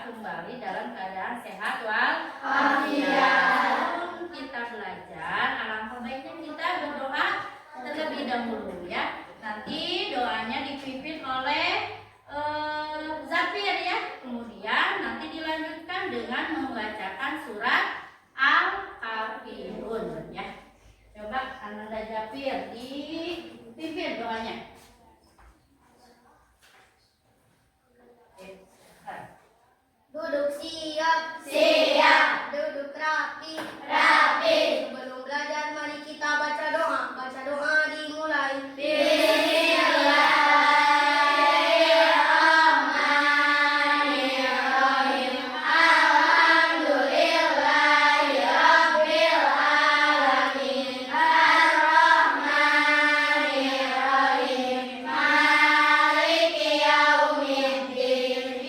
kembali dalam keadaan sehat walafiat. Kita belajar, alangkah baiknya kita berdoa terlebih dahulu ya. Nanti doanya dipimpin oleh Zafir ya. Kemudian nanti dilanjutkan dengan membacakan surat Al-Kafirun ya. Coba Ananda Zafir dipimpin doanya. Duduk siap, siap. Duduk rapi, rapi. Sebelum belajar mari kita baca doa. Baca doa dimulai. Bismillahirrahmanirrahim. Alhamdulillahirabbil alamin. Ar-Rahmanirrahim. Maliki yaumiddin.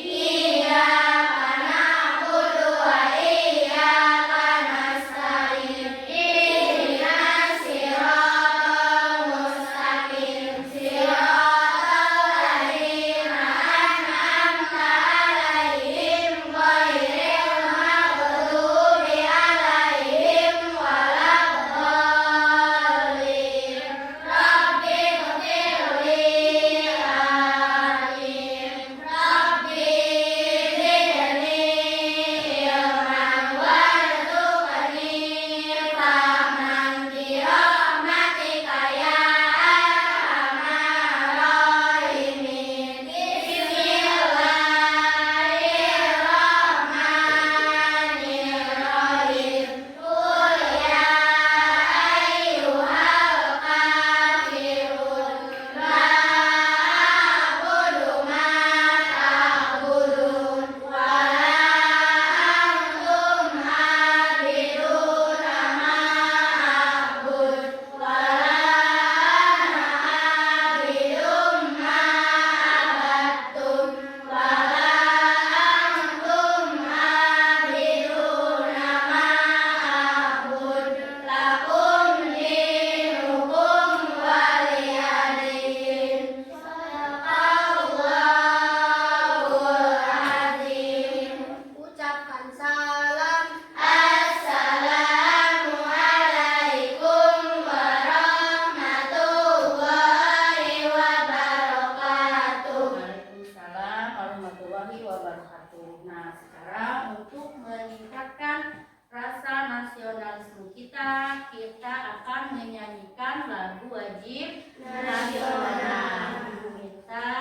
Nah, sekarang untuk meningkatkan rasa nasionalisme kita akan menyanyikan lagu wajib nasional. Minta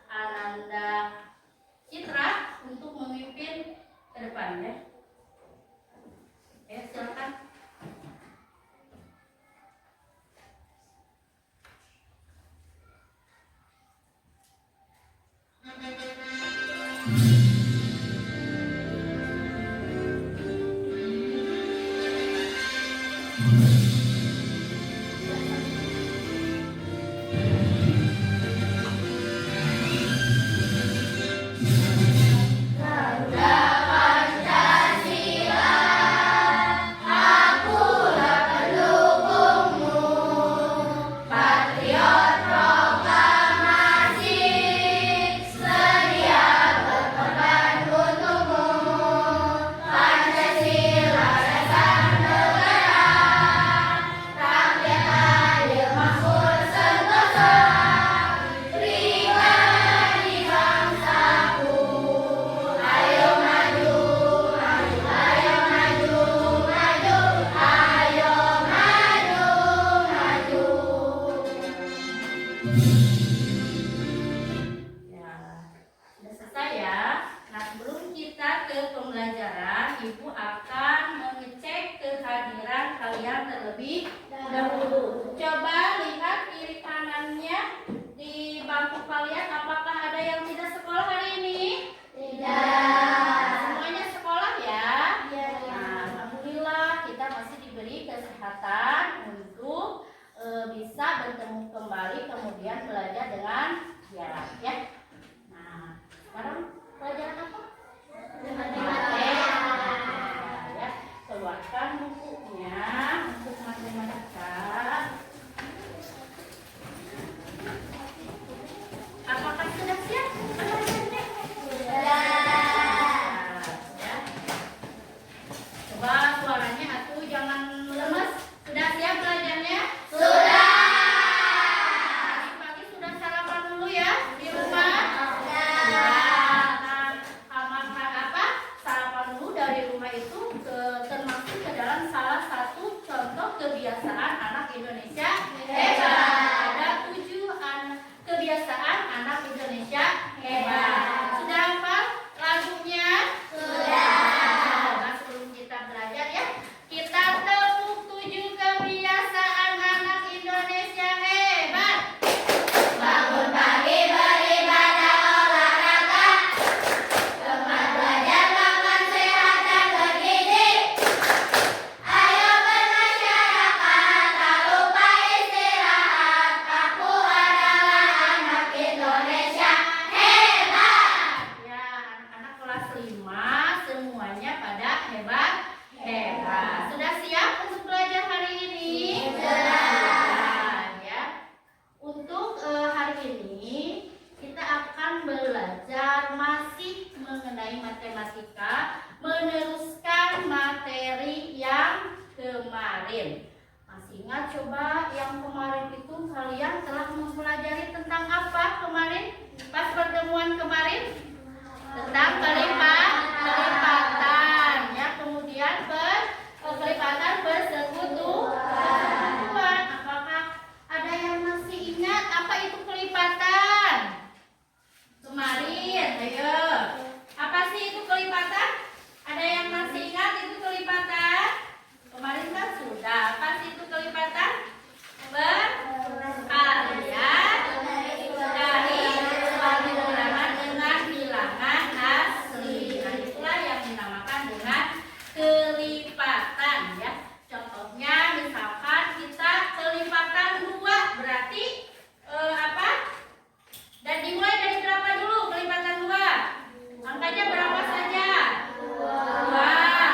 Ananda Citra untuk memimpin ke depan ya. Oke, silakan. Ibu akan mengecek kehadiran kalian terlebih dahulu. Coba lihat kiri kanannya di bangku kalian, apakah ada yang tidak sekolah hari ini? Tidak. Semuanya sekolah ya? Iya. Nah, alhamdulillah kita masih diberi kesehatan untuk bisa bertemu kembali kemudian belajar dengan jarak ya. Nah, sekarang pelajaran apa? Keluarkan bukunya. kemarin? Masih ingat coba yang kemarin itu kalian telah mempelajari tentang apa kemarin? Pas pertemuan kemarin? Tentang kelipatan ya, kemudian kelipatan persekutuan. Apakah ada yang masih ingat apa itu kelipatan? Kemarin, ayo. Apa sih itu kelipatan? Ada yang masih ingat itu kelipatan? Kemarin kan sudah. Apa sih itu kelipatan? Berkalian dari suatu bilangan dengan bilangan asli. Nah, itulah yang dinamakan dengan kelipatan ya. Contohnya misalkan kita kelipatan 2 berarti apa? Dan dimulai dari berapa dulu kelipatan 2? Angkanya berapa saja? 2.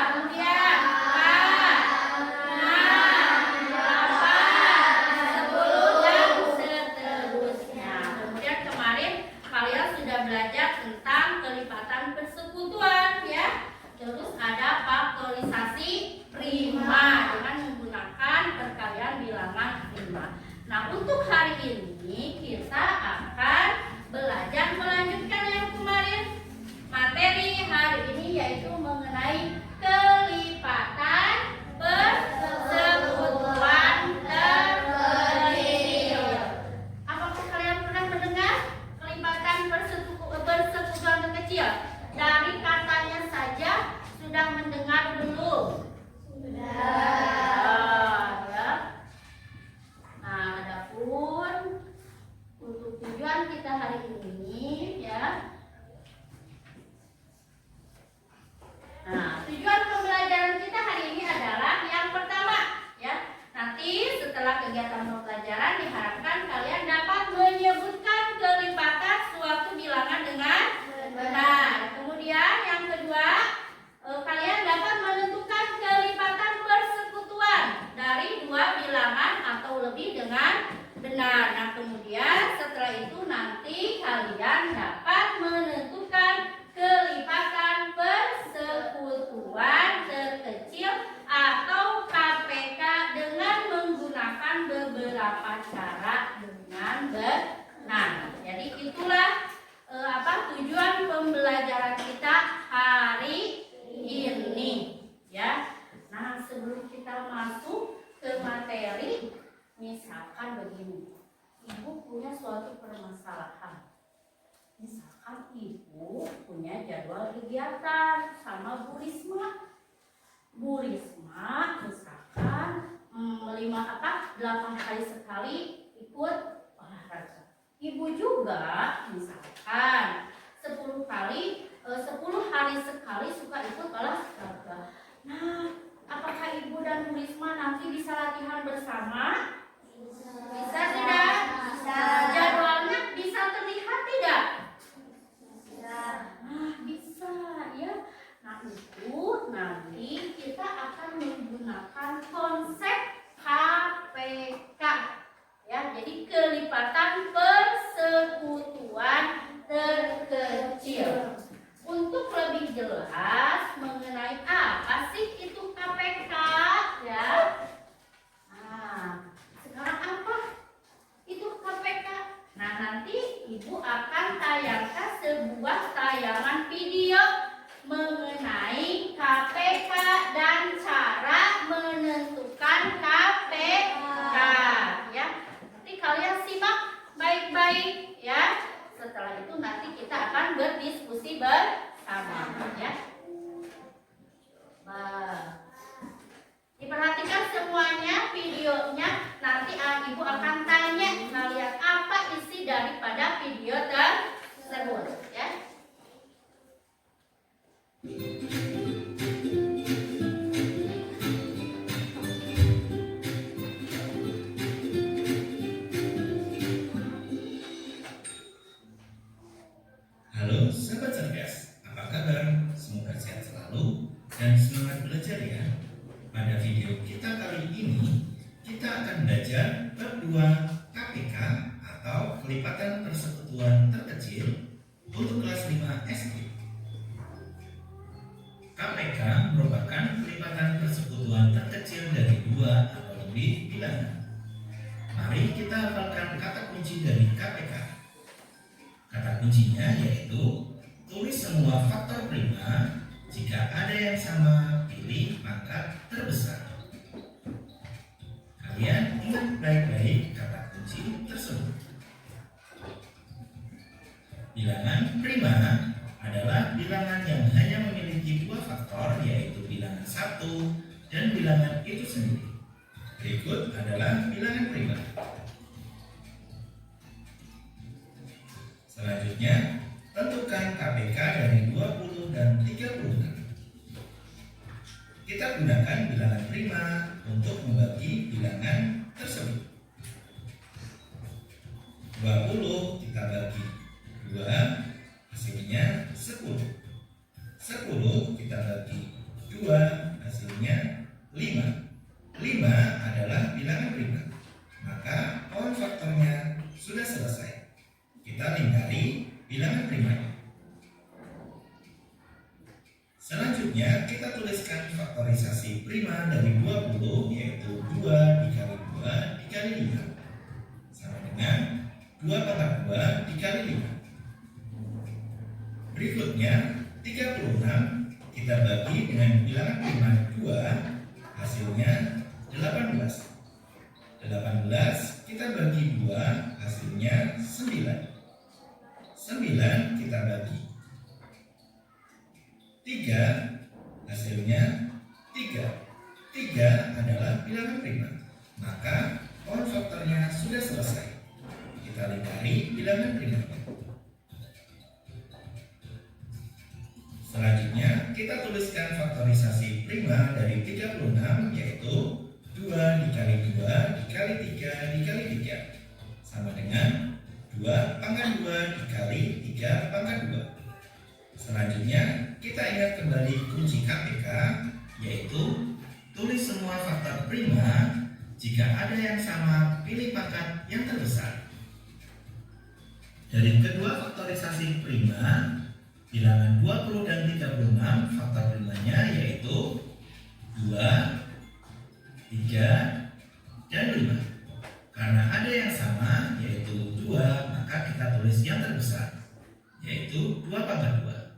Kemudian 4, 5, 8, 10 dan seterusnya. Kemudian kemarin kalian sudah belajar tentang kelipatan persekutuan ya. Terus ada faktorisasi prima dengan menggunakan perkalian bilangan prima. Nah, untuk hari ini kita akan belajar melanjutkan yang kemarin. Materi hari ini yaitu mengenai kelipatan persekutuan terkecil. Apakah kalian pernah mendengar kelipatan persekutuan terkecil? Dari katanya saja sudah mendengar belum? Sudah. Ya. Nah, adapun untuk tujuan kita hari ini ya. Nah, tujuan pembelajaran kita hari ini adalah yang pertama ya. Nanti setelah kegiatan pembelajaran diharapkan kalian dapat menyebutkan kelipatan suatu bilangan dengan benar. Kemudian yang kedua, kalian dapat menentukan kelipatan persekutuan dari 2 bilangan atau lebih dengan benar. Nah, kemudian setelah itu nanti kalian dapat menentukan kelipatan persekutuan terkecil atau KPK dengan menggunakan beberapa cara dengan benar. Jadi itulah tujuan pembelajaran kita hari ini ya. Nah, sebelum kita masuk ke materi, misalkan begini, ibu punya suatu permasalahan. Misalkan ibu punya jadwal kegiatan sama Bu Risma. Bu Risma misalkan 8 hari sekali ikut olahraga. Ibu juga misalkan 10 hari sekali suka ikut olahraga. Nah, apakah ibu dan Bu Risma nanti bisa latihan bersama? Bisa tidak? Bisa. Jadwalnya bisa terlihat tidak? Nah, bisa ya. Nah, itu nanti kita akan menggunakan konsep KPK ya. Jadi kelipatan persekutuan terkecil. Untuk lebih jelas mengenai apa sih itu KPK ya. Nah, sekarang apa itu KPK? Nah, nanti ibu akan tayangkan sebuah tayangan video mengenai KPK dan cara menentukan KPK ya. Nanti kalian simak baik-baik ya. Setelah itu nanti kita akan berdiskusi bersama ya. Diperhatikan semuanya videonya. Nanti ibu akan tanya kalian apa isi daripada video tersebut ya. Halo sahabat cerdas, apa kabar? Semoga sehat selalu dan semangat belajar ya. Pada video kita kali ini, kita akan belajar bab 2 KPK atau kelipatan persekutuan terkecil untuk kelas 5 SD. KPK merupakan kelipatan persekutuan terkecil dari 2 dua atau lebih bilangan. Mari kita hafalkan kata kunci dari KPK. Kata kuncinya yaitu tulis semua faktor prima. Jika ada yang sama, pilih pangkat terbesar. Kalian ingat baik-baik kata kunci tersebut. Bilangan prima adalah bilangan yang hanya memiliki dua faktor, yaitu bilangan 1 dan bilangan itu sendiri. Berikut adalah bilangan prima. Selanjutnya, tentukan KPK dari 20 dan 36. Kita gunakan bilangan prima untuk membagi bilangan tersebut. 20 kita bagi 2, hasilnya 10. 10 kita bagi 2, hasilnya 5. 5 adalah bilangan prima. Maka pohon faktornya sudah selesai. Kita lingkari bilangan prima. Selanjutnya kita tuliskan faktorisasi prima dari 20, yaitu 2 dikali 2 dikali 5 sama dengan 2 pangkat 2 dikali 5. Berikutnya 36 kita bagi dengan bilangan prima 2, hasilnya 18. 18 kita bagi 2, hasilnya 9. 9 kita bagi 3, hasilnya 3. 3 adalah bilangan prima. Maka pohon faktornya sudah selesai. Kita lingkari bilangan prima. Selanjutnya kita tuliskan faktorisasi prima dari 36, yaitu 2 dikali 2 dikali 3 dikali 3 sama dengan 2 pangkat 2 dikali 3 pangkat 2. Selanjutnya kita ingat kembali kunci KPK, yaitu tulis semua faktor prima. Jika ada yang sama, pilih pangkat yang terbesar. Dari kedua faktorisasi prima, bilangan 20 dan 36, faktor primanya yaitu 2, 3, dan 5. Karena ada yang sama, yaitu 2, maka kita tulis yang terbesar, yaitu 2 pangkat 2.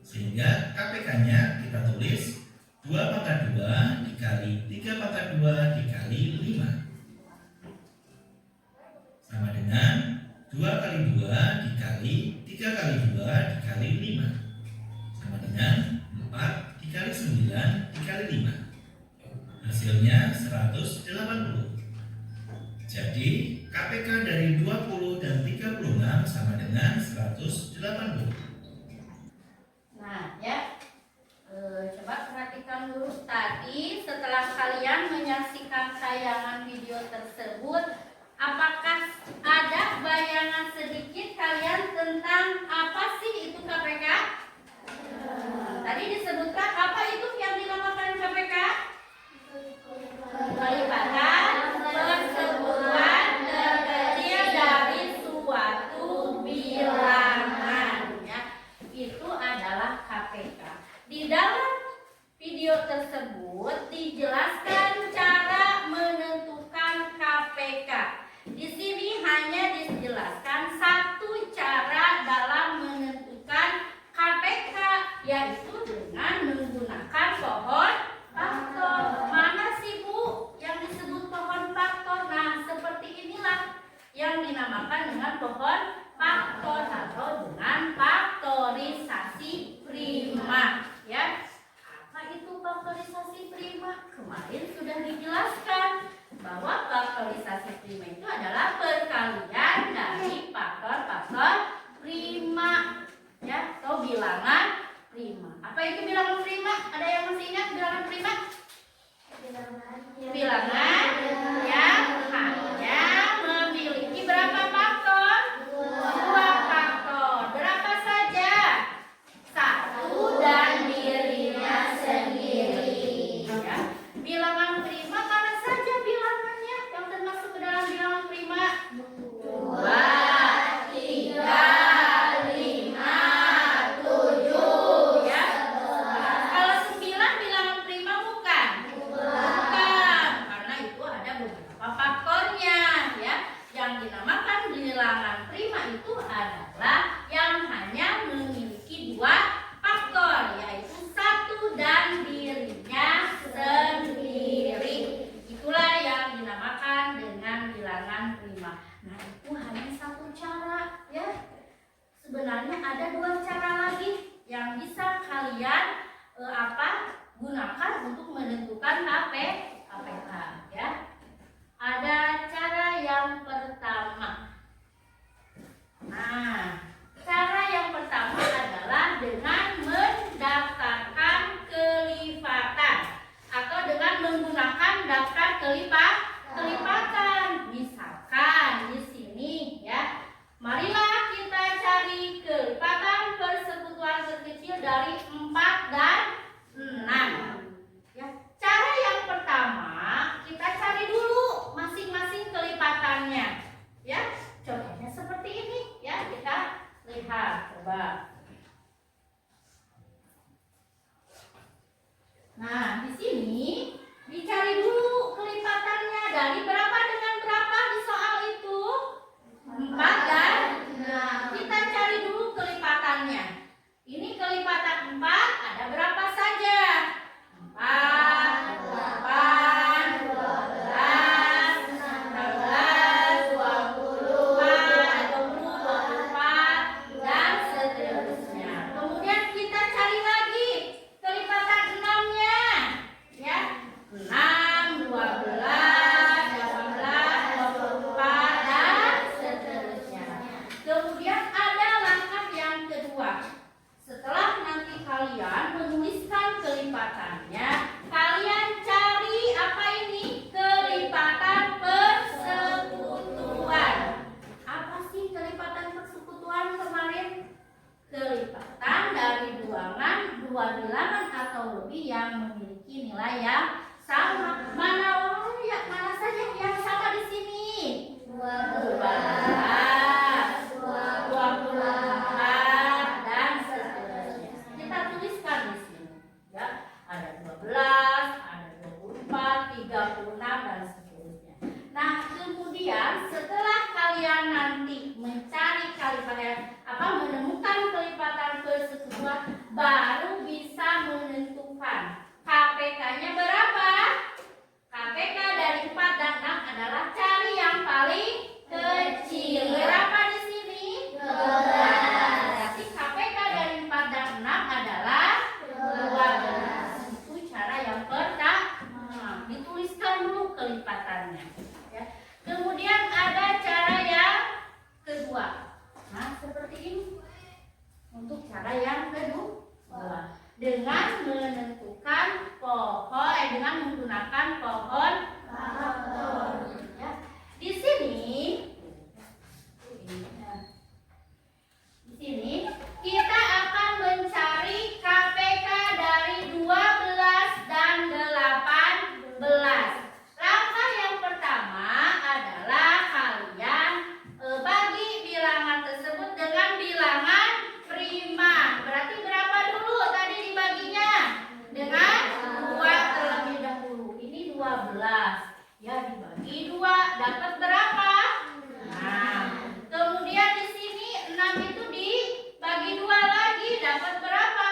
Sehingga KPK-nya kita tulis 2 pangkat 2 dikali 3 pangkat 2 dikali 5 sama dengan 2 kali 2 dikali 3 kali 2 dikali 5 sama dengan 4 dikali 9 dikali 5. Hasilnya 180. Jadi KPK dari 20 dan 36 sama dengan 180. Nah, ya, coba perhatikan dulu tadi setelah kalian menyaksikan tayangan video tersebut, apakah ada bayangan sedikit kalian tentang apa sih itu KPK? Tadi disebutkan apa itu yang dinamakan KPK? Kelipatan persebutkan terkecil dari suatu bilangan, ya. Itu adalah KPK. Di dalam video tersebut dijelaskan cara menentukan KPK. Di sini hanya dijelaskan satu cara dalam menentukan KPK, yaitu dengan menggunakan pohon faktor. Mana sih Bu yang disebut pohon faktor? Nah, seperti inilah yang dinamakan dengan pohon faktor atau dengan faktorisasi prima, ya. Apa itu faktorisasi prima? Kemarin sudah dijelaskan bahwa faktorisasi prima itu adalah perkalian dari faktor-faktor prima, ya, atau bilangan prima. Apa itu bilangan prima? Ada yang masih ingat bilangan prima? Bilangan yang hanya memiliki berapa faktor? 2 faktor. Berapa saja? 1 dan dirinya sendiri, ya. Bilangan prima mana saja bilangannya yang termasuk ke dalam bilangan prima? 2, 3, 5, 7, ya. Kalau 9 bilangan prima bukan? Bukan, karena kelipatan. Misalkan di sini ya, marilah kita cari kelipatan persekutuan terkecil dari 4 dan 6. Ya, cara yang pertama kita cari dulu masing-masing kelipatannya. Ya, contohnya seperti ini ya, kita lihat coba. Nah, di sini dicari dulu kelipatannya dari berapa dengan berapa di soal itu? 4 dan kita cari dulu kelipatannya. Ini kelipatan 4 ada berapa saja? 4, 8, 12, 16, 24, 24 dan seterusnya. Kemudian kita cari lagi kelipatan 6-nya. Ya, 6, 12, 18, 24 dan seterusnya. Kemudian ada langkah yang kedua. Setelah nanti kalian menuliskan kelipatannya, kalian cari apa ini? Kelipatan persekutuan. Apa sih kelipatan persekutuan kemarin? Kelipatan dari bilangan 2 bilangan atau lebih yang memiliki nilai yang sama. Mana saja yang sama di sini? 12, 24 dan seterusnya. Kita tuliskan di sini. Ya, ada 12, ada 24, 36 dan seterusnya. Nah, kemudian setelah kalian nanti mencari menemukan kelipatan persekutuan, baru bisa menentukan KPK-nya berapa. KPK dari 4 dan 6 adalah cari yang paling kecil. Berapa di sini? 12. Berarti KPK dari 4 dan 6 adalah 12. Itu cara yang pertama. Dituliskan dulu kelipatannya. Ya. Kemudian ada cara yang kedua. Nah, seperti ini. Untuk cara yang kedua, dengan menentukan dengan menggunakan pohon faktor. Ya. Di sini kita akan mencari KPK dari 12 dan 18. Langkah yang pertama adalah kalian bagi bilangan tersebut dengan bilangan prima. Berarti berapa dulu tadi dibaginya? Dengan 2 terlebih dahulu. Ini 12. Ya, dibagi 2 dapat berapa? 6. Kemudian di sini 6 itu dibagi 2 lagi dapat berapa?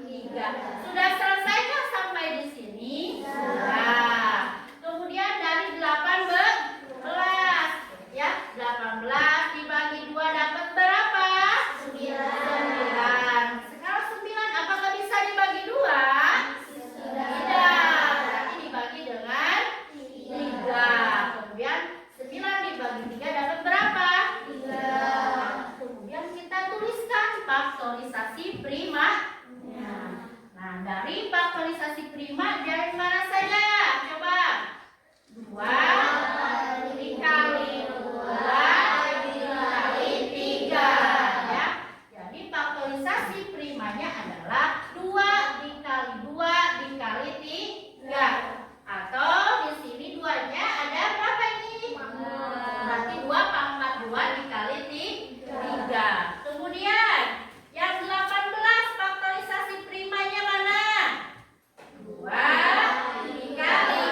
3. Sudah selesaikah sampai di sini? Sudah. Kemudian dari 18. Ya, 18 dibagi 2 dapat berapa? 9. Sekarang 9 apakah bisa dibagi 2? Tidak. Berarti dibagi dengan 3. Kemudian 9 dibagi 3 dapat berapa? 3. Kemudian kita tuliskan faktorisasi prima. Nah, dari faktorisasi prima dari mana saja? Coba. 2 dikali 2 dikali 3. Ya. Jadi faktorisasi primanya adalah 2 dikali 2 dikali 3. Atau di sini 2-nya ada berapa ini? Berarti 2 pangkat 2 dikali 3. Kemudian yang 18 faktorisasi primanya mana? 2 dikali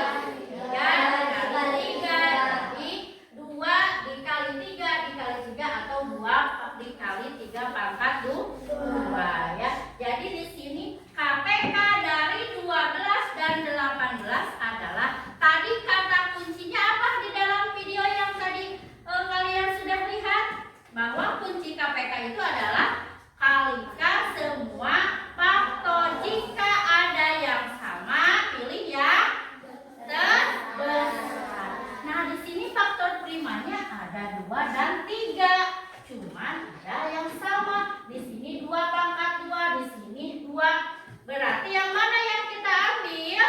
3 dikali 3. Jadi 2 dikali 3 dikali 3 atau 2 dikali 3 pangkat 2 ya. Jadi di sini KPK dari 12 dan 18 adalah tadi kata kuncinya apa di dalam video yang tadi kalian sudah lihat, bahwa kunci KPK itu adalah kalikan semua faktor. Jika ada yang sama, pilih yang terbesar. Nah, di sini faktor primanya ada 2 dan 3. Cuman ada yang sama. Di sini 2 pangkat 2, di sini 2. Berarti yang mana yang kita ambil?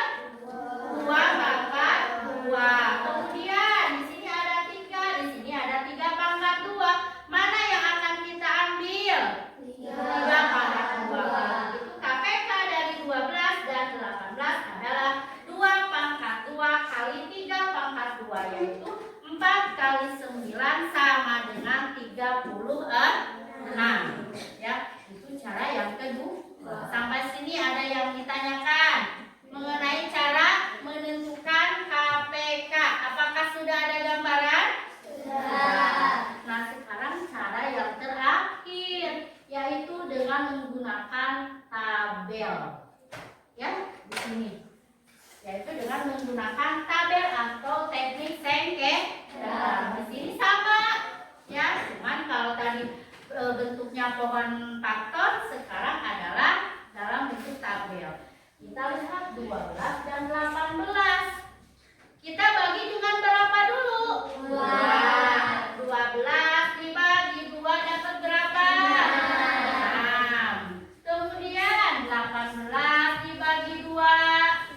2 pangkat 2. 2, yaitu 4 kali 9 sama dengan 36. Ya, itu cara yang kedua. Sampai sini ada yang ditanyakan mengenai cara menentukan KPK. Apakah sudah ada gambaran? Sudah. Nah, sekarang cara yang terakhir, yaitu dengan menggunakan tabel. Ya, di sini. Yaitu dengan menggunakan tabel atau teknik sengketa. Di sini sama. Ya, cuman kalau tadi bentuknya pohon faktor, sekarang adalah dalam bentuk tabel. Kita lihat 12 dan 18. Kita bagi dengan berapa dulu? 12 dibagi 2 dapat berapa? 6. Kemudian 18 dibagi 2,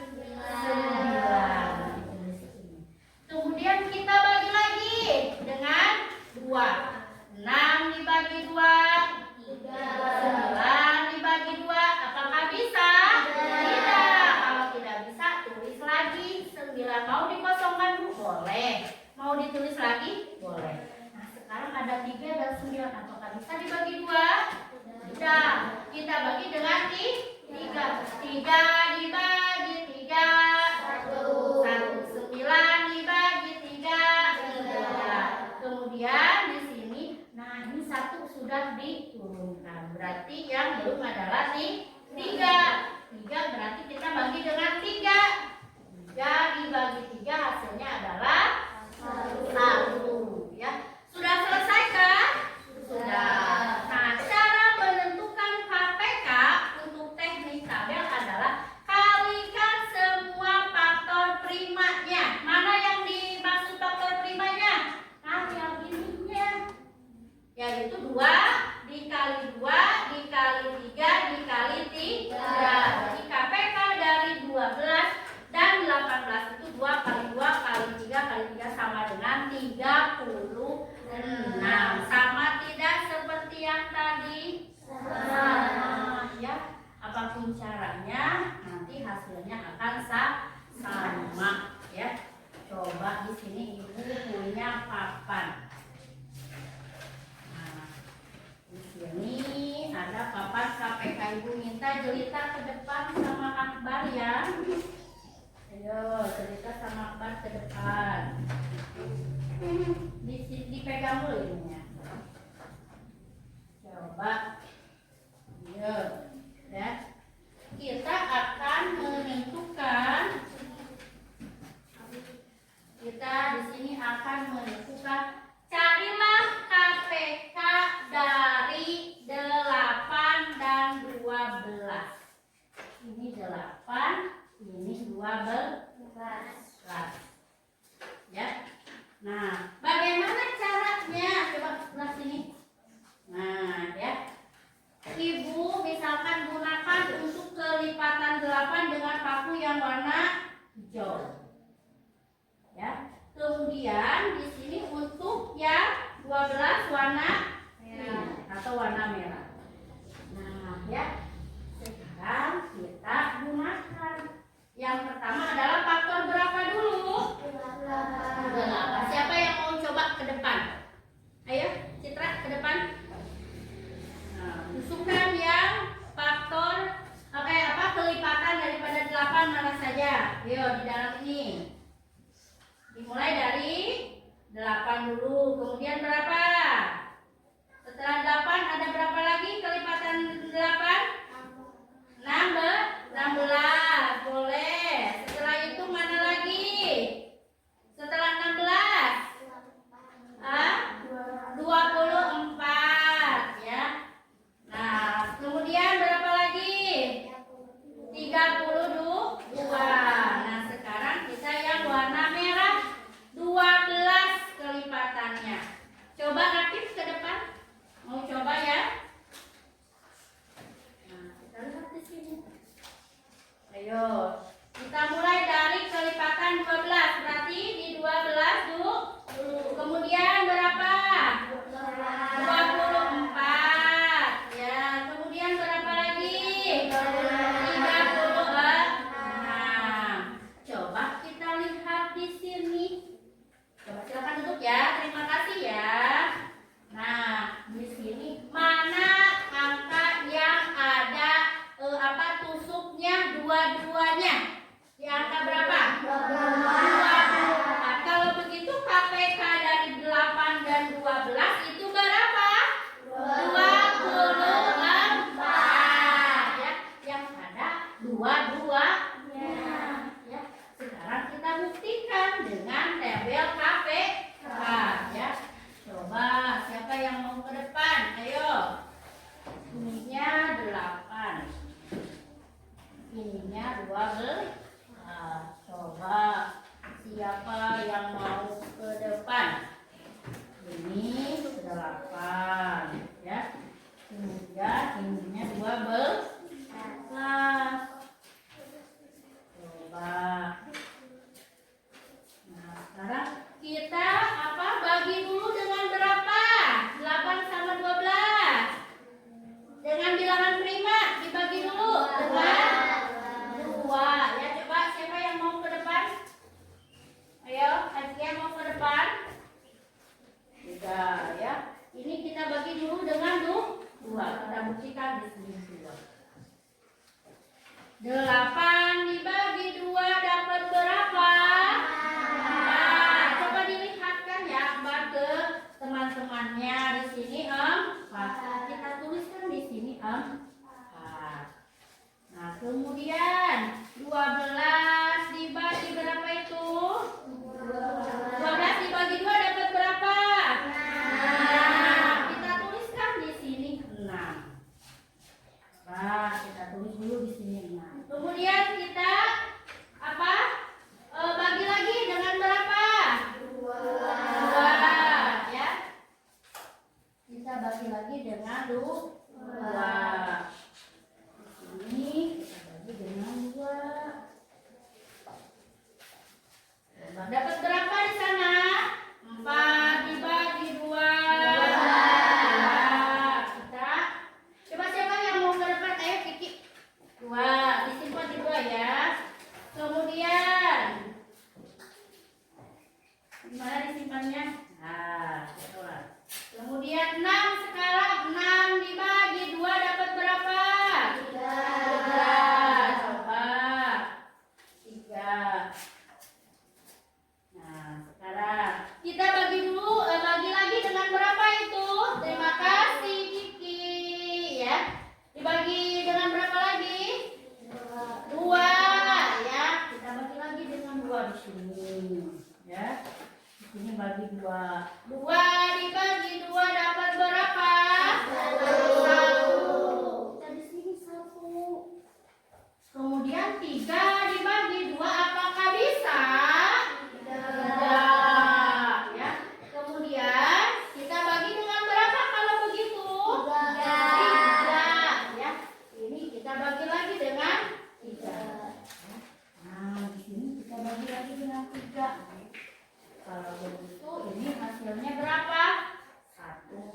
9. Kemudian kita bagi lagi dengan 2. 6 dibagi 2, 9 dibagi 2. Apakah bisa? Tidak. Kalau tidak bisa, tulis lagi 9. Mau dikosongkan Bu? Boleh. Mau ditulis lagi? Boleh. Nah, sekarang ada 3 dan 9. Apakah bisa dibagi 2? Tidak. Kita bagi dengan 3. 3 dibagi 3, 1. 9 dibagi 3, 3. Kemudian di sini, nah ini 1 sudah diturunkan. Berarti yang belum adalah 3. 3 berarti kita bagi dengan 3. 3 dibagi 3 hasilnya adalah 1. Ya. Sudah selesai kan? Sudah. Nah, cara menentukan KPK untuk teknik tabel adalah kalikan semua faktor primanya. Mana yang dimaksud faktor primanya? Nah, yang ininya. Yaitu 2 dikali 2 dikali 3 dikali 3. Jadi KPK dari 12 dan 18 itu 2 kali 2 kali 3 kali 3 sama dengan 36. Sama tidak seperti yang tadi? Sama. Ya, apapun caranya nanti hasilnya akan sama. Ya. Coba di sini Ibu punya papan. Nah, di sini ada papan KPK. Ibu minta Jelita ke depan sama Akbar ya. Ayo, Jelita sama Akbar ke depan. Dipegang dulu ininya. Coba. Ayo, ya. Kita akan menentukan. Kita di sini akan menentukan. Carilah KPK dari 8 dan 12. Ini 8, ini 12. Ya. Nah, bagaimana caranya? Coba sebelah sini. Nah, ya. Ibu misalkan gunakan untuk kelipatan 8 dengan paku yang warna hijau. Ya. Kemudian di sini untuk yang 12 warna merah atau warna merah. Nah, ya. Sekarang kita gunakan. Yang pertama adalah faktor berapa dulu? 8. Siapa yang mau coba ke depan? Ayo, Citra ke depan. Nah, usulkan yang faktor kelipatan daripada 8 mana saja. Ayo di dalam ini. Dimulai dari 8 dulu. Kemudian berapa? Setelah 8 ada berapa lagi kelipatan 8? 16. Boleh. Setelah itu mana lagi? Setelah 16? 24 ya. Nah, kemudian berapa lagi? 32. Nah, sekarang kita yang warna merah 12 kelipatannya. Coba siapa yang mau ke depan? Ini 8 ya. Kemudian ininya 12. Coba. Nah, sekarang kita bagi dulu dengan berapa? 8 sama 12. Dengan bilangan prima dibagi dulu dengan 2. Ya, coba siapa yang mau ke depan? Ayo, Azkia mau ke depan. 3 ya. Ini kita bagi dulu dengan 2. Kita buktikan di sini 2. 8 dibagi 2 dapat berapa? Nah, coba dilihatkan ya ke teman-temannya di sini 4. Kita tuliskan di sini 4. Nah, kemudian 12 dibagi berapa itu? 12 dibagi 2 dapat berapa? Nah, kita tuliskan di sini 6. Nah, kita tulis dulu di sini 6. Kemudian kita bagi lagi dengan berapa? 2 ya. Kita bagi lagi dengan 2. Di sini kita bagi dengan 2. Dapat berapa di sana? 4 dibagi 2. Kita coba siapa yang mau ke depan? Ayo Kiki. 2 disimpan di 2 ya. Kemudian gimana disimpannya? Nah, coba. Kemudian 6 sekarang 6 dibagi 2 dapat berapa? 3. Coba 3. Nah, sekarang kita bagi dulu, bagi lagi dengan berapa itu? Terima kasih Kiki ya. Dibagi dengan berapa lagi? 2 ya. Kita bagi lagi dengan 2 di sini ya. Di sini bagi 2. 2 dibagi 2 dapat berapa? 1. Kita di sini 1. Kemudian 3 dibagi 2 apakah bisa? Tidak ya. Kemudian kita bagi dengan berapa kalau begitu? 3 ya. Ini kita bagi lagi dengan 3. Nah, di sini kita bagi lagi dengan 3. Kalau begitu ini hasilnya berapa? 1.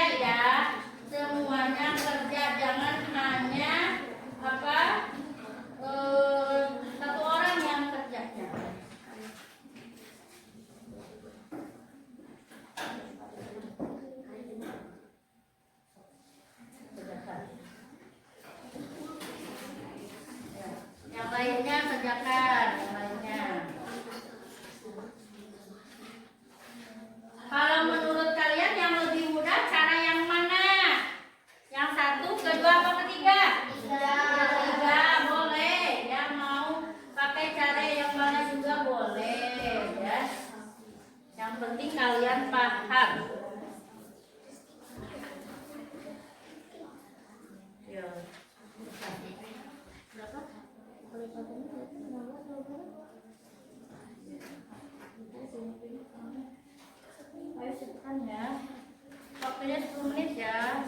kerja ya. Semuanya kerja, jangan hanya satu orang yang kerja. Yang lainnya kerjakan, yang lainnya. Kalau menurut kalian yang lebih mudah cara yang mana? Yang satu, kedua, apa ketiga? Ketiga boleh. Yang mau pakai cara yang mana juga boleh ya. Yang penting kalian paham. Yo. Berapa? Ayo cepetan ya. Waktunya 10 menit ya.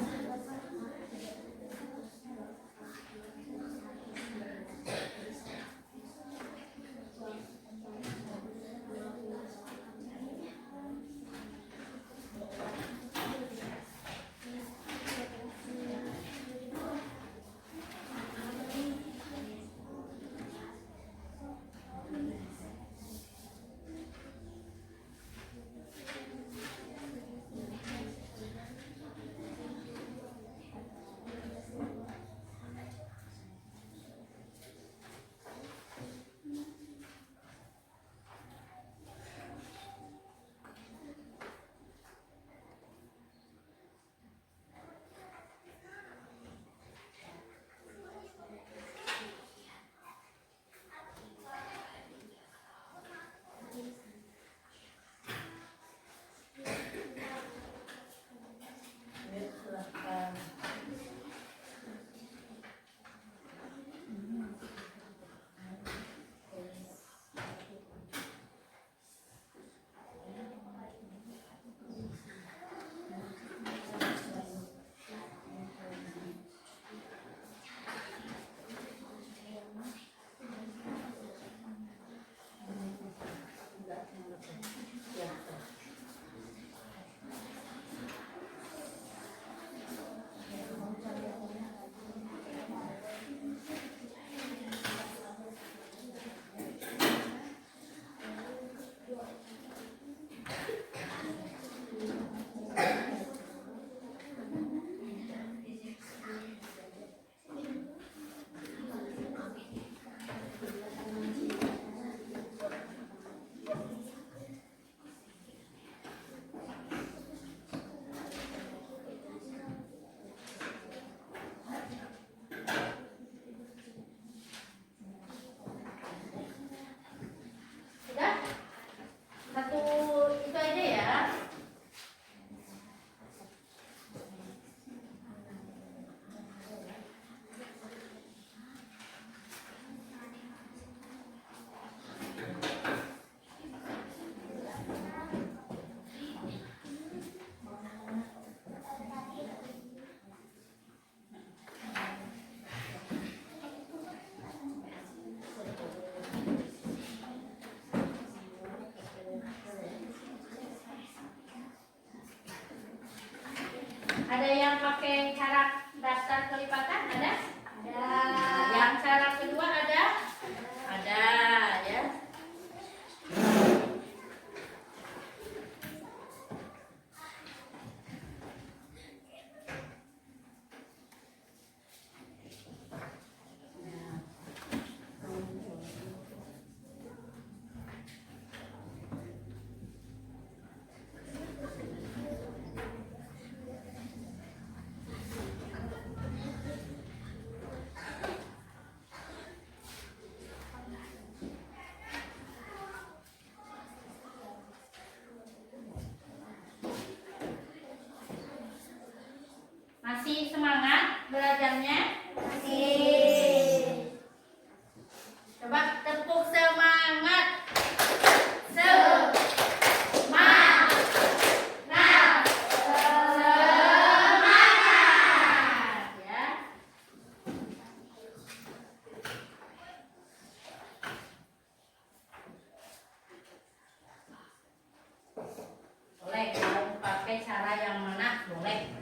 Ada yang pakai cara dasar kelipatan? Ada? Ada. Yang cara kedua ada? Ada ya. Masih semangat belajarnya? Masih. Coba tepuk semangat. Semangat ya. Boleh, mau pakai cara yang mana boleh.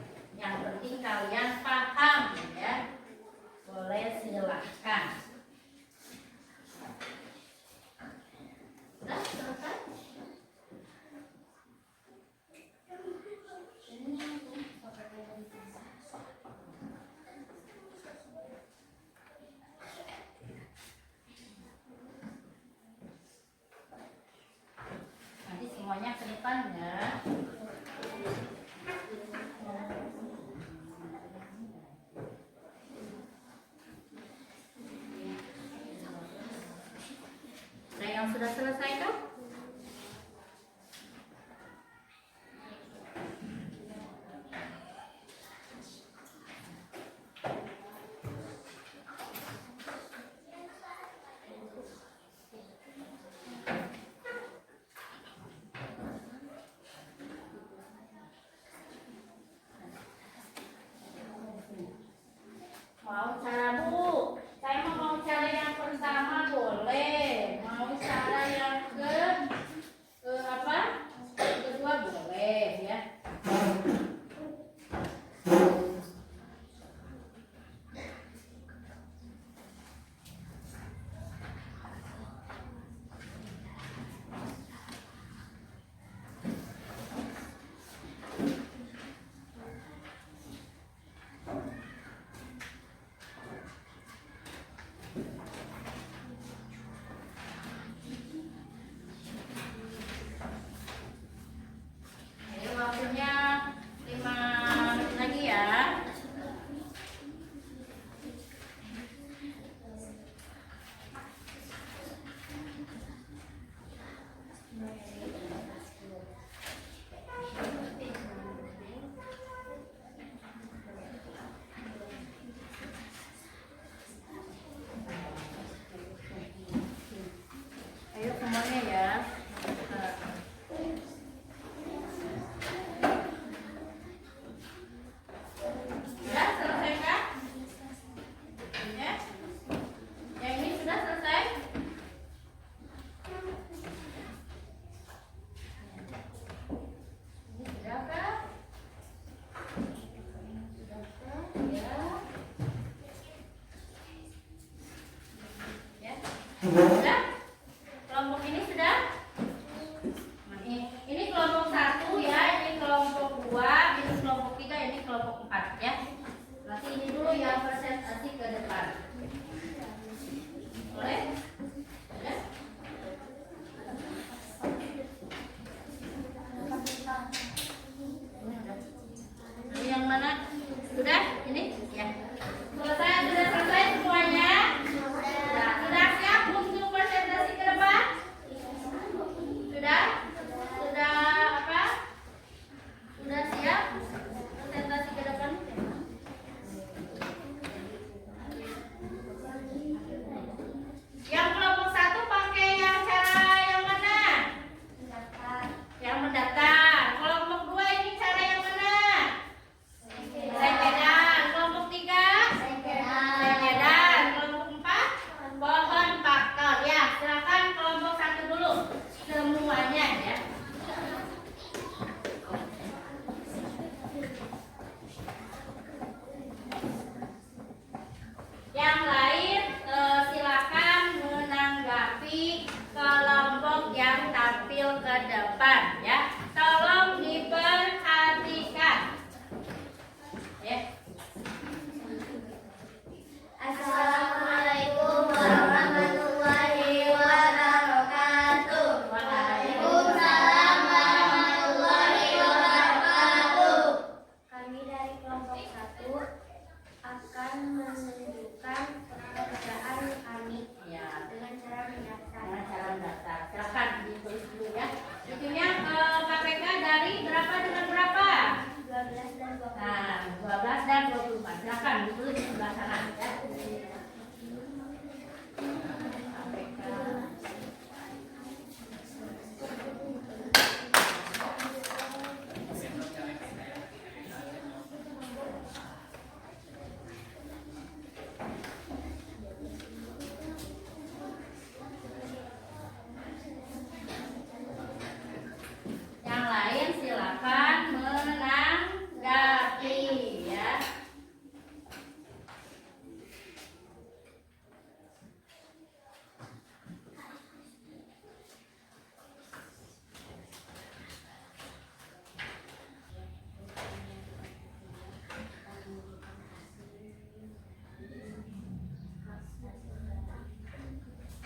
depan ya. Nah, yang sudah selesai kan? Mau cara Bu? Saya mau cara yang pertama boleh. Mau cara yang kedua boleh ya. Ayo waktunya 5 menit lagi ya. Ayo semuanya ya. Sudah selesai kan? Ya. Yang ini sudah selesai? Ini sudah kah? Sudah kah? Ya. Ya. Sudah? Kelompok ini sudah? Nah, ini kelompok 1 ya, ini kelompok 2, ini kelompok 3, ini kelompok 4 ya. Nanti ini dulu yang presentasi ke depan. Boleh? Ya? Ini udah. Ini yang mana? Sudah? Ini? Ya. Selesai, sudah selesai semuanya? Sudah siap untuk presentasi ke depan? Sudah? Sudah apa? Sudah siap presentasi ke depan? Yang kelompok 1 pakai yang cara yang mana? Yang mendaftar. Kelompok 2 ini cara yang mana? Sekedan. Kelompok 3? Sekedan. Kelompok 4? Pohon faktor. Ya, silakan kelompok 1 dulu. Semuanya ya. Yang lain silakan menanggapi kelompok yang tampil ke depan ya. Tolong diperhatikan. Ya. Assalamualaikum warahmatullahi wabarakatuh. Waalaikumsalam warahmatullahi wabarakatuh. Kami dari kelompok 1 akan menunjukkan pekerjaan kami Ya. dengan cara mendaftar. Dengan cara mendaftar. Silakan ditulis dulu ya. Itunya KPK dari berapa dengan berapa? 12 dan 20. Nah, 12 dan 24. Silakan ditulis di sebelah sana ya. KPK. Yang lain silakan menanggapi ya.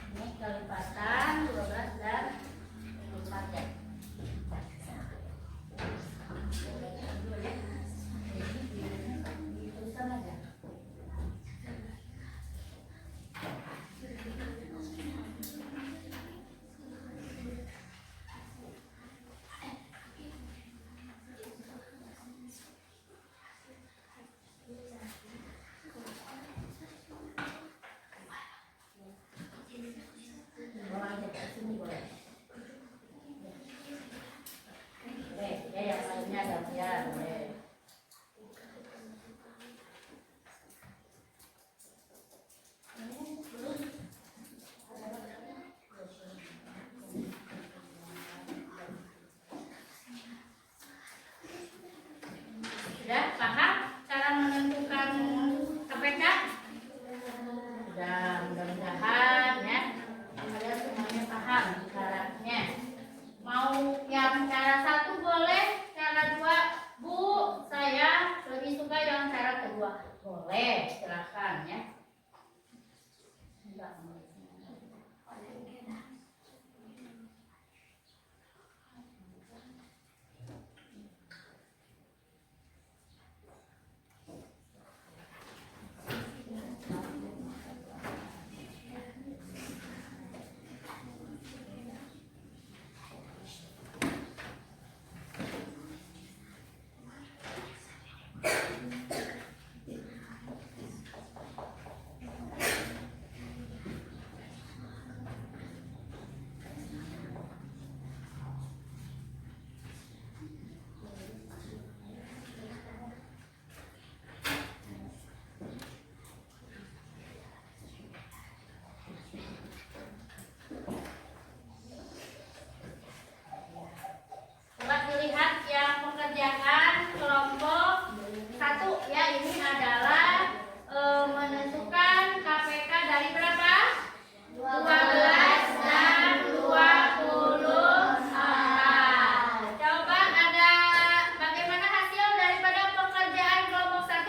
Ini kelipatan 12 dan 24 ya. Coba dilihat yang pekerjaan kelompok 1 ya, ini adalah menentukan KPK dari berapa? 12 dan 24. Coba ada bagaimana hasil daripada pekerjaan kelompok 1?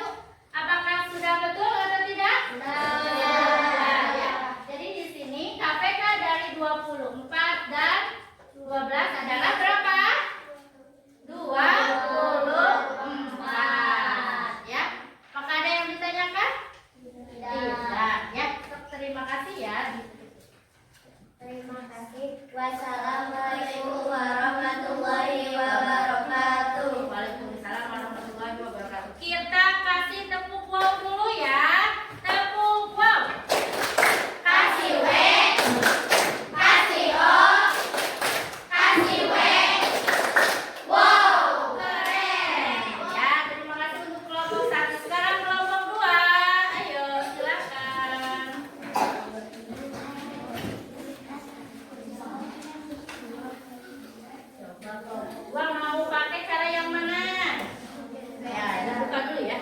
Apakah sudah betul atau tidak? Ya. Jadi di sini KPK dari 24 dan 12 adalah berapa? 24 ya. Apakah ada yang ditanyakan? Tidak ya. Terima kasih ya. Terima kasih. Wassalamualaikum warahmatullahi wabarakatuh. Waalaikumsalam warahmatullahi wabarakatuh. Kita kasih tepuk wow dulu ya. Tepuk wow. Kasih W. Kasih O. Kasih W. Wow, keren. Ya, terima kasih untuk kelompok 1. Sekarang kelompok 2. Ayo, silakan. Coba kelompok 2 mau pakai cara yang mana? Ya, dibuka dulu ya.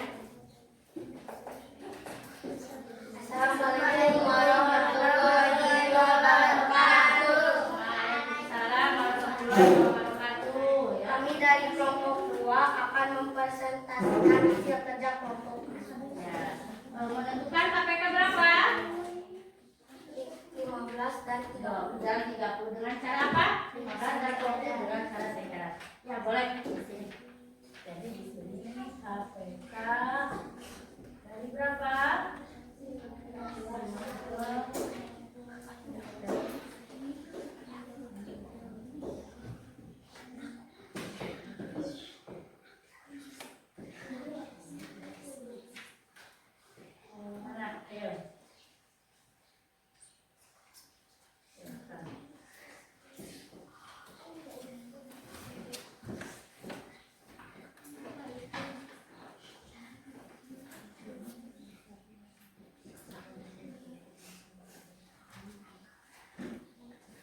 Assalamualaikum warahmatullahi wabarakatuh. Waalaikumsalam warahmatullahi wabarakatuh. Ya. Kami dari kelompok 2 akan mempresentasikan hasil kerja kelompok Ya. Menentukan KPK berapa? 15 dan 30. Dan 30 dengan cara apa? 15 dan 20 dengan cara singkat. Ya, boleh di sini. Jadi di sini KPK dari berapa? Mana? Ayo.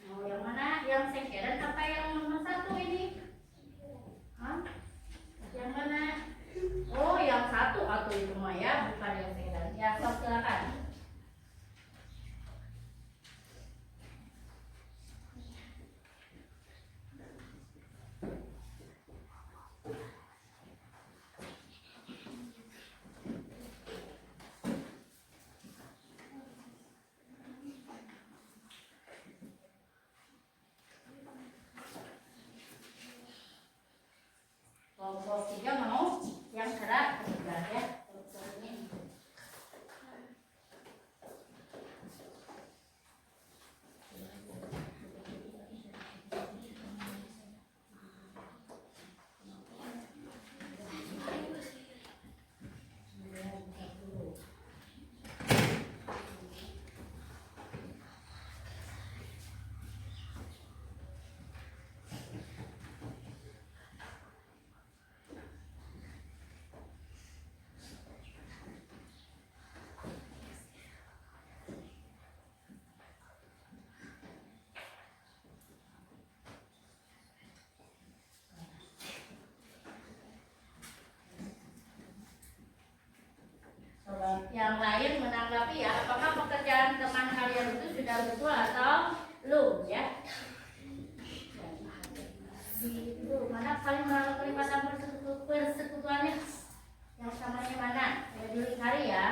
Mau yang mana? Yang sengkeran apa yang nomor 1 ini? Hah? Yang mana? Oh, yang 1 atau itu mah ya, bukan yang sengkeran. Ya, sok silakan. Kelompok 3 mau yang cerah ketiga ya. Kelompok ini. Yang lain menanggapi ya, apakah pekerjaan teman kalian itu sudah betul atau belum ya? Itu mana paling kelipatan persekutuannya? Yang samanya mana? Ya dicari ya.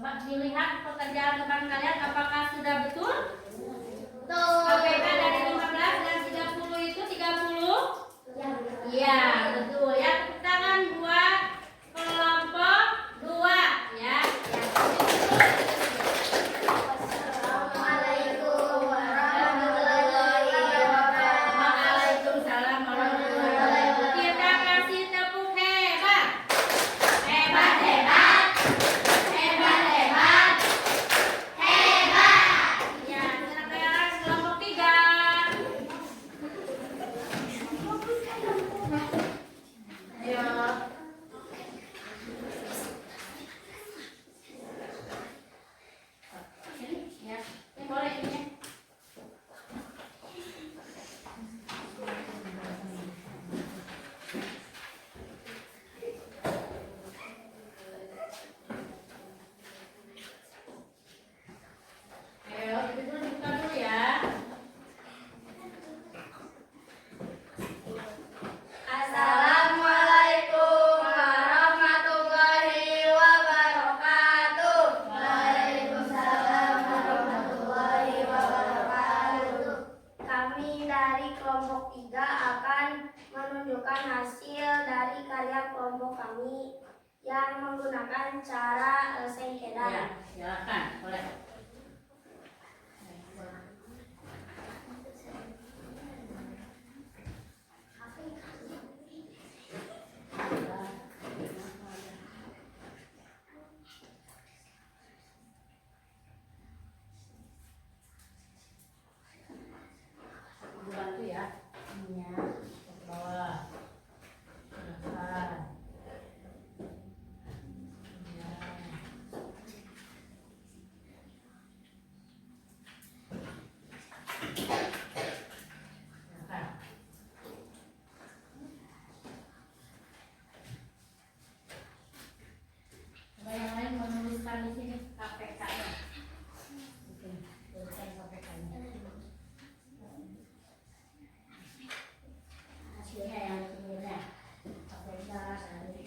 Coba dilihat pekerjaan depan kalian apakah sudah betul? Tuh. KPK dari 15 dan 30 itu 30? Iya, betul ya. Tepuk tangan buat kelompok 2 ya. Assalamualaikum warahmatullahi wabarakatuh. Waalaikumsalam warahmatullahi wabarakatuh. Kita kasih tepuk hebat. Hebat, hebat. Hebat, hebat. Hebat. Ya, sekarang kelompok 3. Ayo. Ini ya. Ini boleh ini ya. Ayo, itu dulu dibuka dulu ya. Assalamualaikum warahmatullahi wabarakatuh. Waalaikumsalam warahmatullahi wabarakatuh. Kami dari kelompok 3 akan menunjukkan hasil dari karya kelompok kami yang menggunakan cara Ya, sengketa. silakan. Boleh. Bantu ya. Ininya ke bawah. Silakan. Ya. Silakan. Coba yang lain menuliskan di sini KPK-nya. Oke, tuliskan KPK-nya. Hasilnya yang sebenarnya KPK dari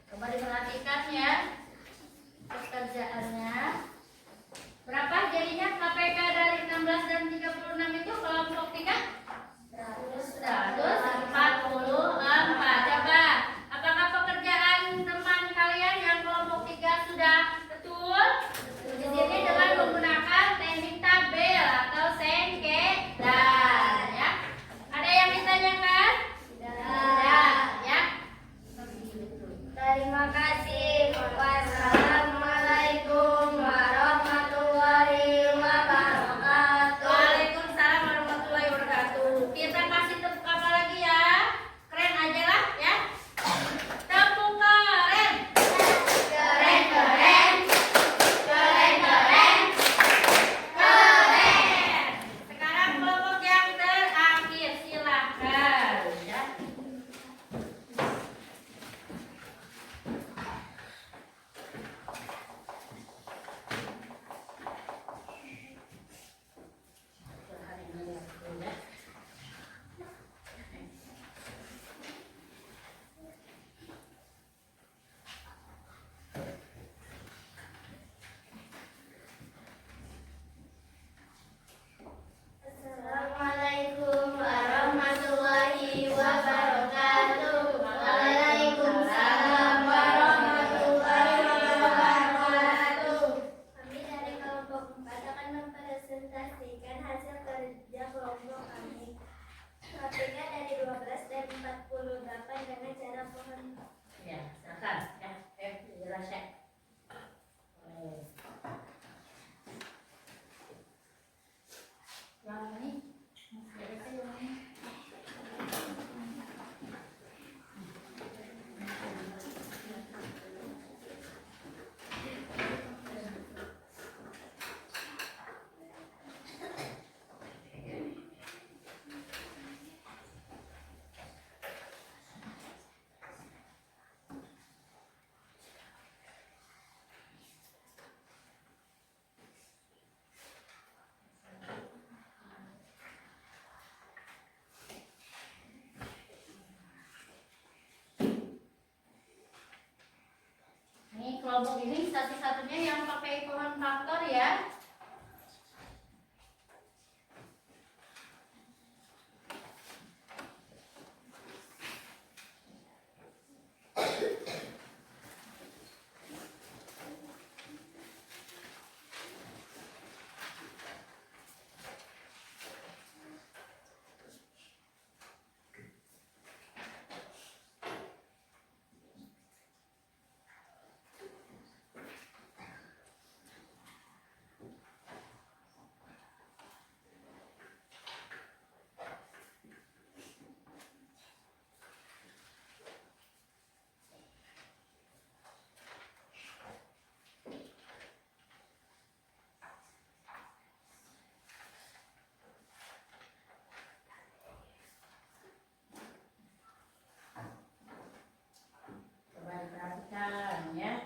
coba diperhatikan ya pekerjaannya. Berapa jadinya KPK dari 16 dan 36 itu kelompok 3? 144. Coba, apakah pekerjaan teman kalian yang kelompok 3 sudah betul? Di sini dengan menggunakan teknik tabel atau sengketa ya. Ada yang ditanyakan? Tidak ya. Terima kasih. kelompok ini satu-satunya yang pakai pohon faktor ya. Coba diperhatikan ya.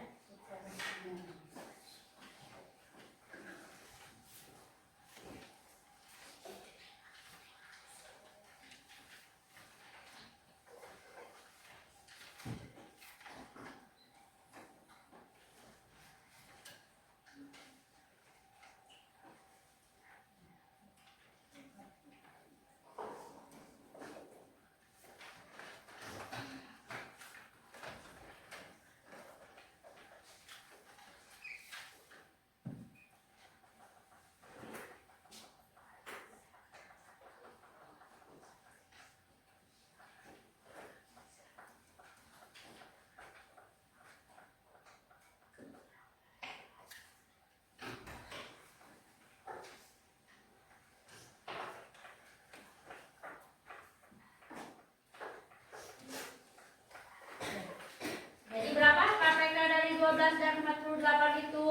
Jadi berapa KPK dari 12 dan 48 itu?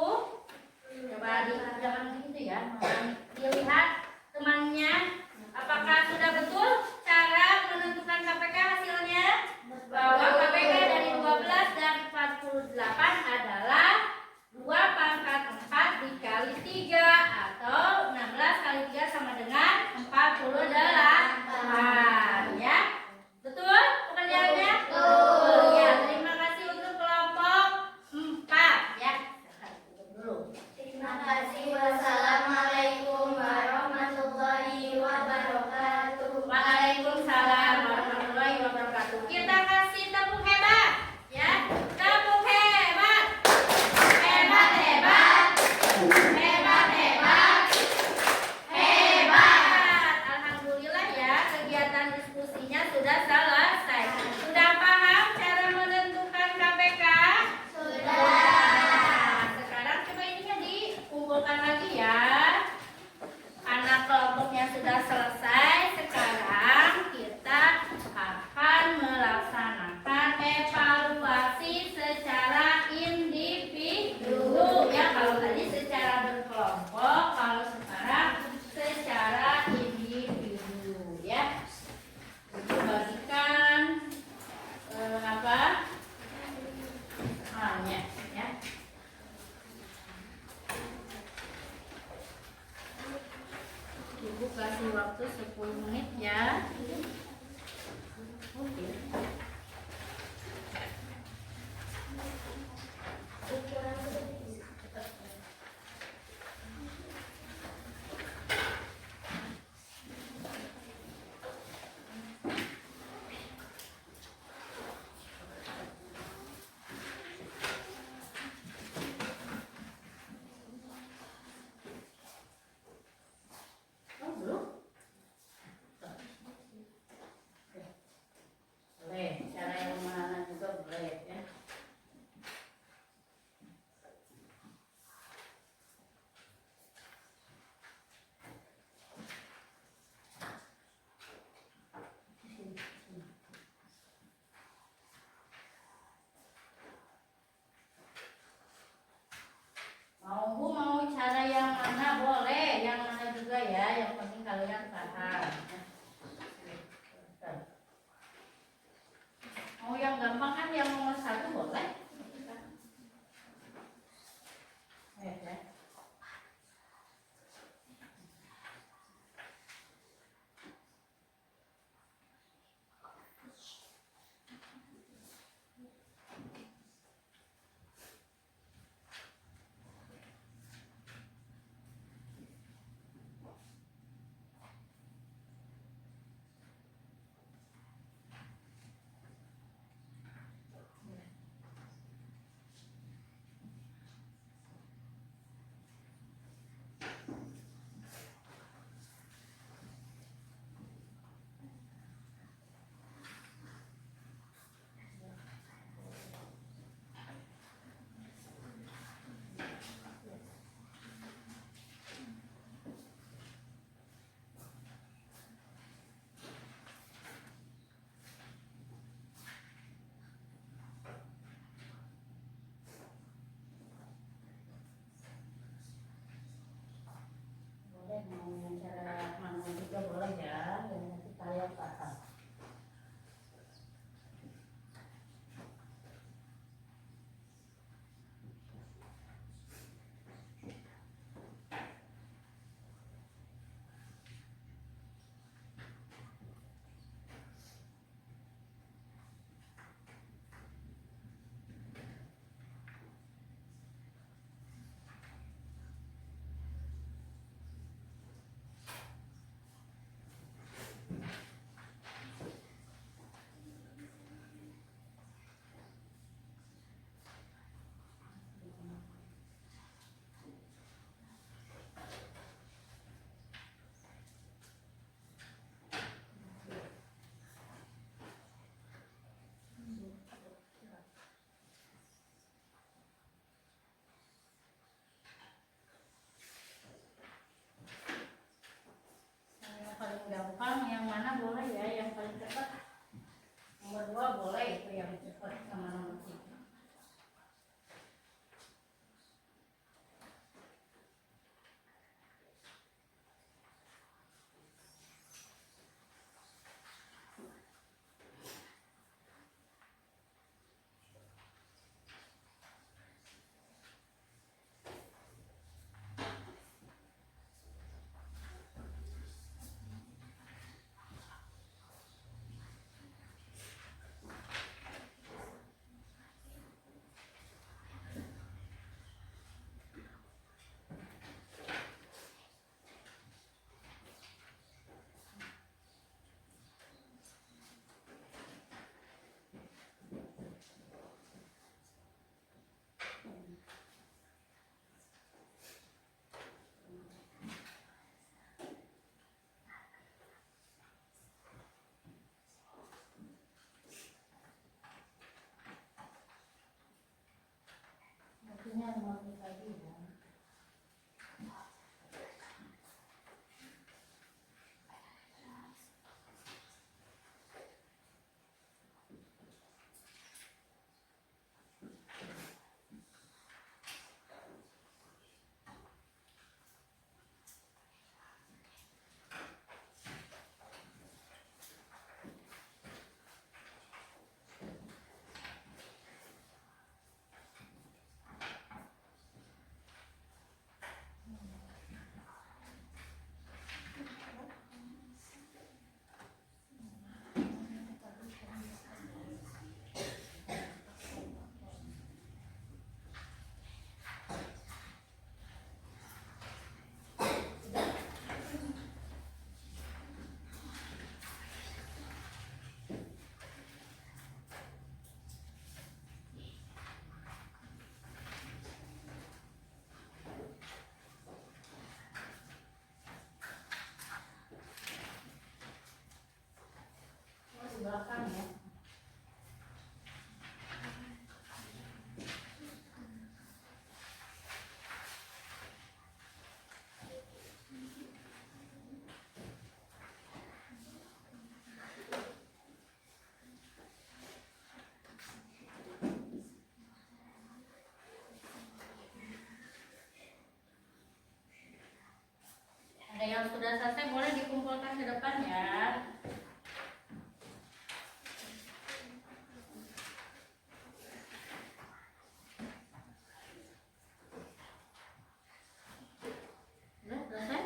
Coba jangan gitu ya. Dilihat temannya apakah sudah betul cara menentukan KPK hasilnya? Bahwa KPK dari 12 dan 48 adalah 2 pangkat 4 dikali 3 atau 16 kali 3 sama dengan 48 ya. Betul pekerjaannya? Betul. Ya, terima kasih untuk kelompok 4 ya. Dulu. Terima kasih. Wassalamualaikum warahmatullahi wabarakatuh. Waalaikumsalam warahmatullahi wabarakatuh. Kita kasih tepuk hebat ya. Tepuk hebat. Hebat hebat. Hebat hebat. Hebat. Alhamdulillah ya, kegiatan diskusinya sudah selesai. Sudah paham cara menentukan KPK? Sudah. Sekarang coba ininya dikumpulkan lagi ya. Anak kelompoknya sudah selesai. Sekarang kita akan melaksanakan evaluasi secara individu ya. Kalau tadi secara berkelompok, kalau sekarang secara individu ya. Itu bagikan apa? Ya. Ibu kasih waktu 10 menit ya. Oke. Oh, belum? Boleh, cara yang mana juga boleh ya. Mau cara yang mana boleh, yang mana juga ya, yang penting kalian paham. Mau yang gampang kan yang nomor 1 boleh. Ya. Hasilnya nomor tadi ya. Di belakang ya. Ada yang sudah selesai boleh dikumpulkan ke depan ya. Sudah selesai?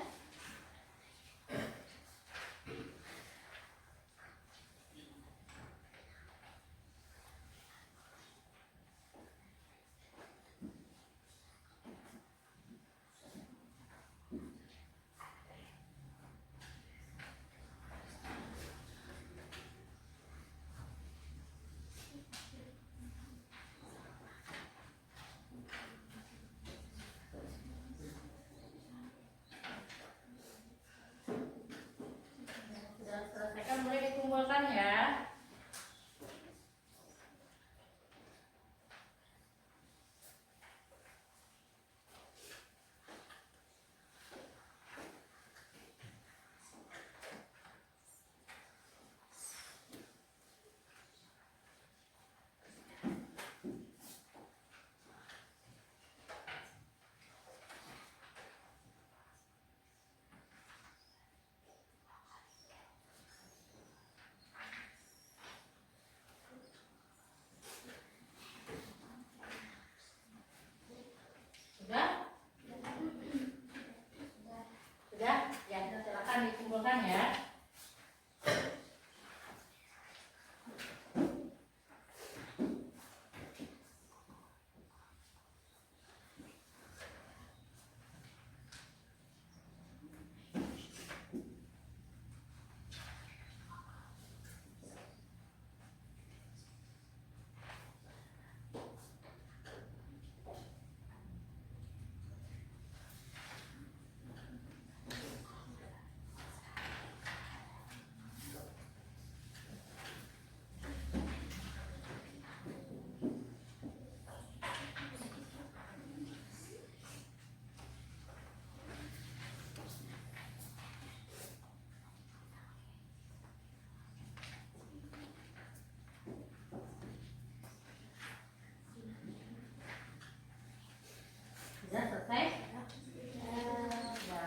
Sudah selesai kan boleh dikumpulkan ya. Sudah? Sudah? Ya, silakan dikumpulkan ya. Sudah selesai? Ya.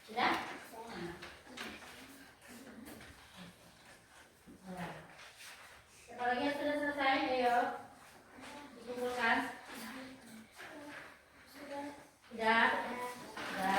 Sudah? Ya. Siapa lagi yang sudah selesai? Ayo dikumpulkan. Sudah? Sudah. Ya.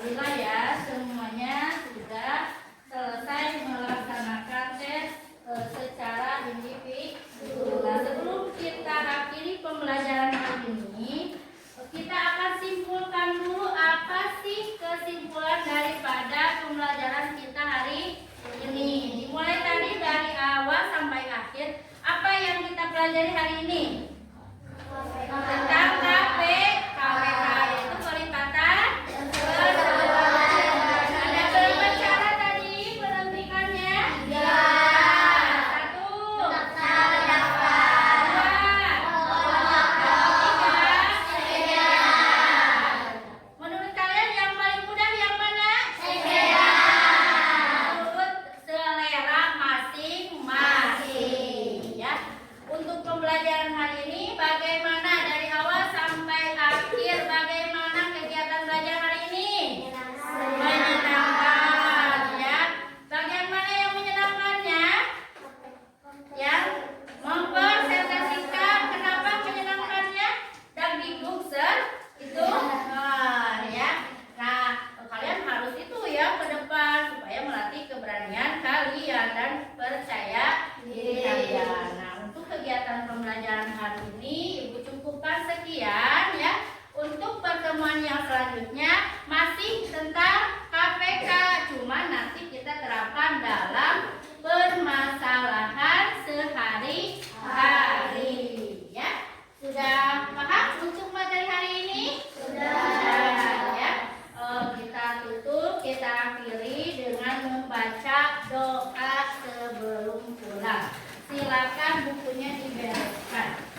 Alhamdulillah ya, semuanya sudah selesai melaksanakan tes secara individu. Nah, sebelum kita akhiri pembelajaran hari ini, kita akan simpulkan dulu apa sih kesimpulan daripada pembelajaran kita hari ini. Dimulai tadi dari awal sampai akhir, apa yang kita pelajari hari ini? Tentang KPK itu pelipatan keseluruhan. Ada berapa cara tadi menentukannya? 1, 2, 3. Menurut kalian yang paling mudah yang mana? Menurut selera masing-masing ya. Untuk pembelajaran hari ini bagaimana dari awal sampai akhir, bagaimana kegiatan belajar hari ini? Menyenangkan ya. Bagian mana yang menyenangkannya? Yang mempresentasikan. Kenapa menyenangkannya? Dan digugser itu ya. Nah, kalian harus itu ya ke depan supaya melatih keberanian kalian dan percaya diri kalian. Nah, untuk kegiatan pembelajaran hari ini Ibu cukupkan sekian ya. Untuk pertemuan yang selanjutnya masih tentang KPK, cuma nanti kita terapkan dalam permasalahan sehari-hari ya. Sudah paham untuk materi hari ini? Sudah ya. Kita tutup, kita akhiri dengan membaca doa sebelum pulang. Silakan bukunya dibereskan.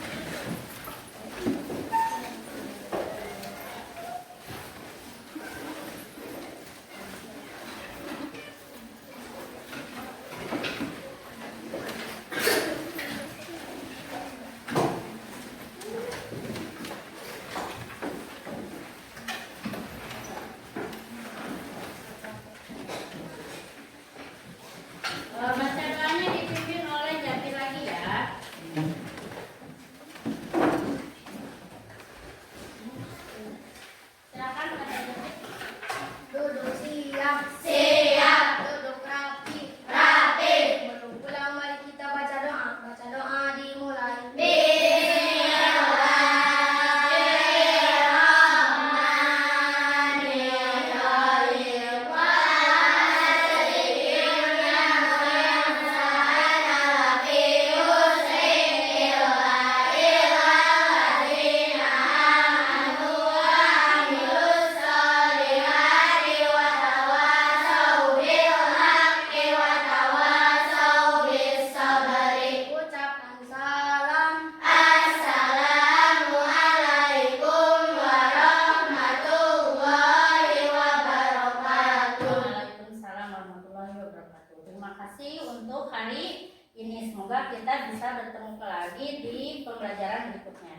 Baca doanya dipimpin oleh Jati lagi ya. Silakan Kak Jati. Duduk siap. Duduk rapi. Sebelum pulang mari kita baca doa. Baca doa dimulai. Ucapkan salam. Assalamualaikum warahmatullahi wabarakatuh. Waalaikumsalam warahmatullahi wabarakatuh. Terima kasih untuk hari ini. Semoga kita bisa bertemu lagi di pembelajaran berikutnya.